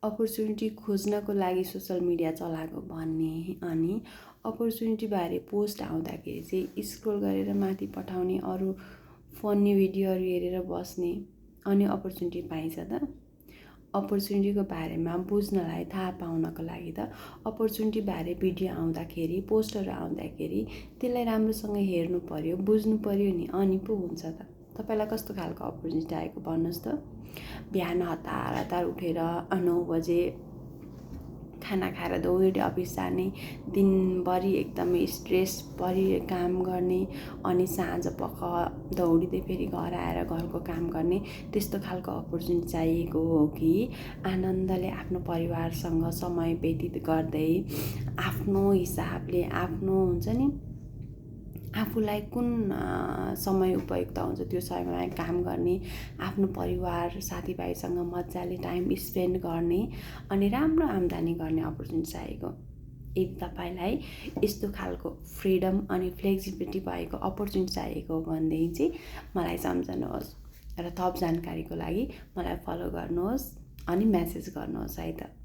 Opportunity खोज्नको लागि social media चलाएको भन्ने अनि अपर्च्युनिटीबारे पोस्ट आउँदाखेरि चाहिँ स्क्रोल गरेर माथि पठाउने, अरू फन्नी भिडियोहरू हेरेर बस्ने अनि अपर्च्युनिटी पाइन्छ त? अपर्च्युनिटीको बारेमा बुझ्नलाई, थाहा पाउनको लागि त अपर्च्युनिटीबारे भिडियो आउँदाखेरि, पोस्टहरू आउँदाखेरि त्यसलाई राम्रोसँग हेर्नु पर्यो, बुझ्नु पर्यो नि, अनि पो हुन्छ त। तपाईँलाई कस्तो खालको अपर्च्युनिटी आएको भन्नुहोस् त? बिहान हतार उठेर 9 बजे खाना खाएर दौडी अफिस जाने, दिनभरि एकदमै स्ट्रेस परि काम गर्ने, अनि साँझ पख दौडिँदै फेरि घर आएर घरको काम गर्ने, त्यस्तो खालको अपर्च्युनिटी चाहिएको हो कि आनन्दले आफ्नो परिवारसँग समय व्यतीत गर्दै आफ्नो हिसाबले, आफ्नो हुन्छ नि, आफूलाई कुन समय उपयुक्त हुन्छ त्यो समयमा काम गर्ने, आफ्नो परिवार साथीभाइसँग मजाले टाइम स्पेन्ड गर्ने अनि राम्रो आम्दानी गर्ने अपर्च्युनिटी चाहिएको। यदि तपाईँलाई यस्तो खालको फ्रिडम अनि फ्लेक्सिबिलिटी भएको अपर्च्युनिटी चाहिएको हो भनेदेखि चाहिँ मलाई सम्झनुहोस् र थप जानकारीको लागि मलाई फलो गर्नुहोस् अनि मेसेज गर्नुहोस् है त।